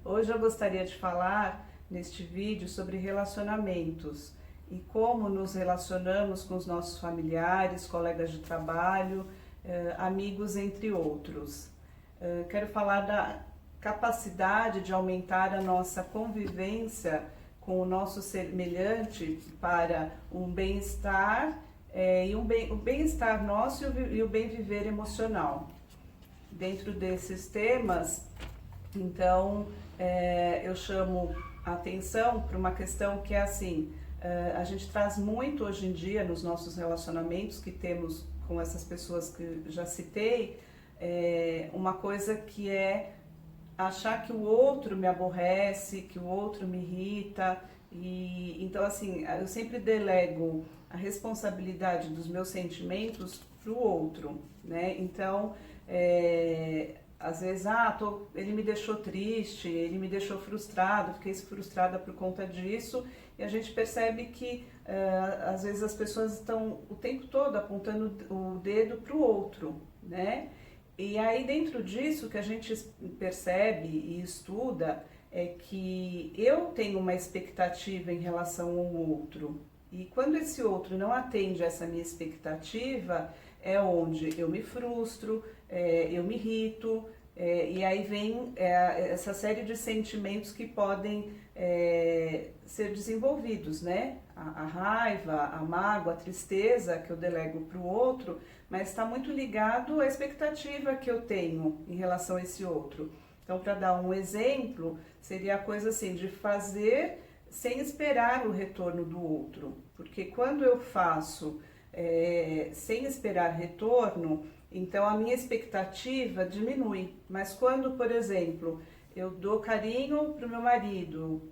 Hoje eu gostaria de falar neste vídeo sobre relacionamentos e como nos relacionamos com os nossos familiares, colegas de trabalho, amigos, entre outros. Quero falar da capacidade de aumentar a nossa convivência com o nosso semelhante para um bem-estar e o bem-estar nosso e o bem viver emocional. Dentro desses temas, então, eu chamo a atenção para uma questão que é assim, a gente traz muito hoje em dia nos nossos relacionamentos que temos com essas pessoas que já citei, uma coisa que é achar que o outro me aborrece, que o outro me irrita, e então assim, eu sempre delego a responsabilidade dos meus sentimentos para o outro, né? Então, às vezes, ele me deixou triste, ele me deixou frustrado, fiquei frustrada por conta disso, e a gente percebe que às vezes as pessoas estão o tempo todo apontando o dedo para o outro, né? E aí dentro disso que a gente percebe e estuda é que eu tenho uma expectativa em relação ao outro, e quando esse outro não atende essa minha expectativa, é onde eu me frustro, eu me irrito, e aí vem essa série de sentimentos que podem ser desenvolvidos, né? A raiva, a mágoa, a tristeza que eu delego para o outro, mas está muito ligado à expectativa que eu tenho em relação a esse outro. Então, para dar um exemplo, seria a coisa assim, de fazer sem esperar o retorno do outro, porque quando eu faço sem esperar retorno, então a minha expectativa diminui. Mas quando, por exemplo, eu dou carinho para o meu marido,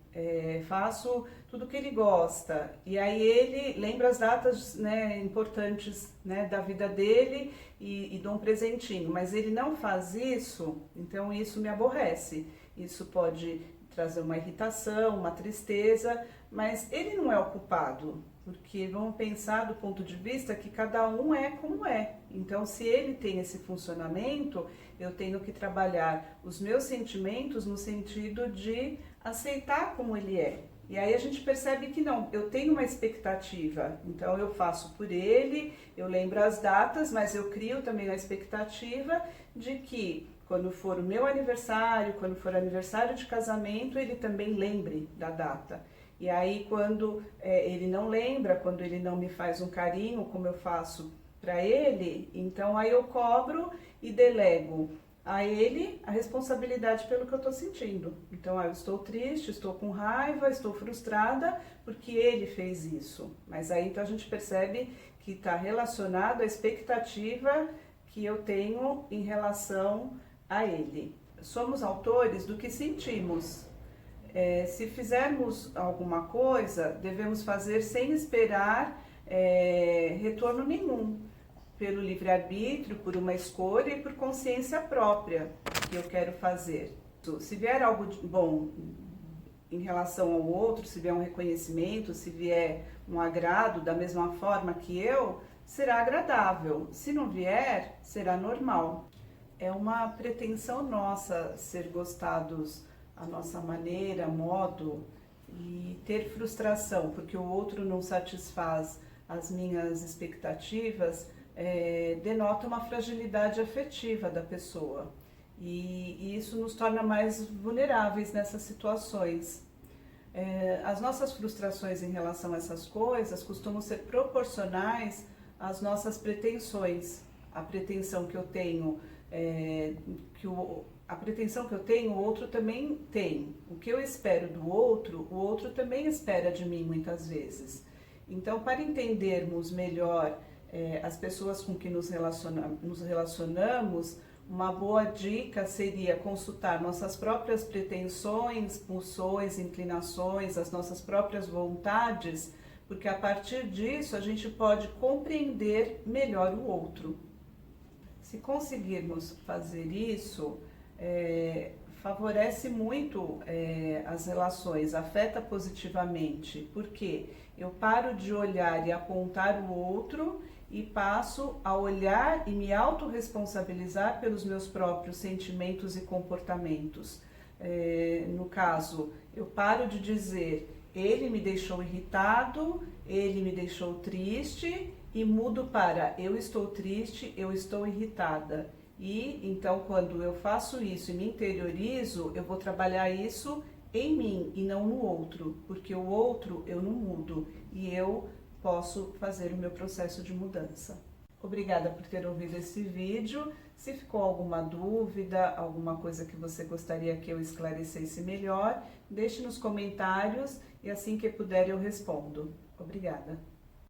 faço tudo que ele gosta, e aí ele lembra as datas, né, importantes, né, da vida dele e dou um presentinho, mas ele não faz isso, então isso me aborrece. Isso pode trazer uma irritação, uma tristeza, mas ele não é o culpado, porque vamos pensar do ponto de vista que cada um é como é. Então, se ele tem esse funcionamento, eu tenho que trabalhar os meus sentimentos no sentido de aceitar como ele é. E aí a gente percebe que não, eu tenho uma expectativa, então eu faço por ele, eu lembro as datas, mas eu crio também a expectativa de que quando for o meu aniversário, quando for aniversário de casamento, ele também lembre da data. E aí quando ele não lembra, quando ele não me faz um carinho como eu faço para ele, então aí eu cobro e delego a ele a responsabilidade pelo que eu estou sentindo. Então, eu estou triste, estou com raiva, estou frustrada porque ele fez isso. Mas aí então a gente percebe que está relacionado à expectativa que eu tenho em relação a ele. Somos autores do que sentimos. Se fizermos alguma coisa, devemos fazer sem esperar retorno nenhum, pelo livre-arbítrio, por uma escolha e por consciência própria que eu quero fazer. Se vier algo bom em relação ao outro, se vier um reconhecimento, se vier um agrado da mesma forma que eu, será agradável. Se não vier, será normal. É uma pretensão nossa ser gostados à nossa maneira, modo, e ter frustração porque o outro não satisfaz as minhas expectativas, denota uma fragilidade afetiva da pessoa. E isso nos torna mais vulneráveis nessas situações. As nossas frustrações em relação a essas coisas costumam ser proporcionais às nossas pretensões. A pretensão que eu tenho, a pretensão que eu tenho, o outro também tem. O que eu espero do outro, o outro também espera de mim muitas vezes. Então, para entendermos melhor as pessoas com que nos relacionamos, uma boa dica seria consultar nossas próprias pretensões, pulsões, inclinações, as nossas próprias vontades, porque a partir disso a gente pode compreender melhor o outro. Se conseguirmos fazer isso, favorece muito as relações, afeta positivamente, porque eu paro de olhar e apontar o outro e passo a olhar e me autorresponsabilizar pelos meus próprios sentimentos e comportamentos. No caso, eu paro de dizer ele me deixou irritado, ele me deixou triste e mudo para eu estou triste, eu estou irritada. E então, quando eu faço isso e me interiorizo, eu vou trabalhar isso em mim e não no outro, porque o outro eu não mudo e eu posso fazer o meu processo de mudança. Obrigada por ter ouvido esse vídeo. Se ficou alguma dúvida, alguma coisa que você gostaria que eu esclarecesse melhor, deixe nos comentários e assim que puder eu respondo. Obrigada.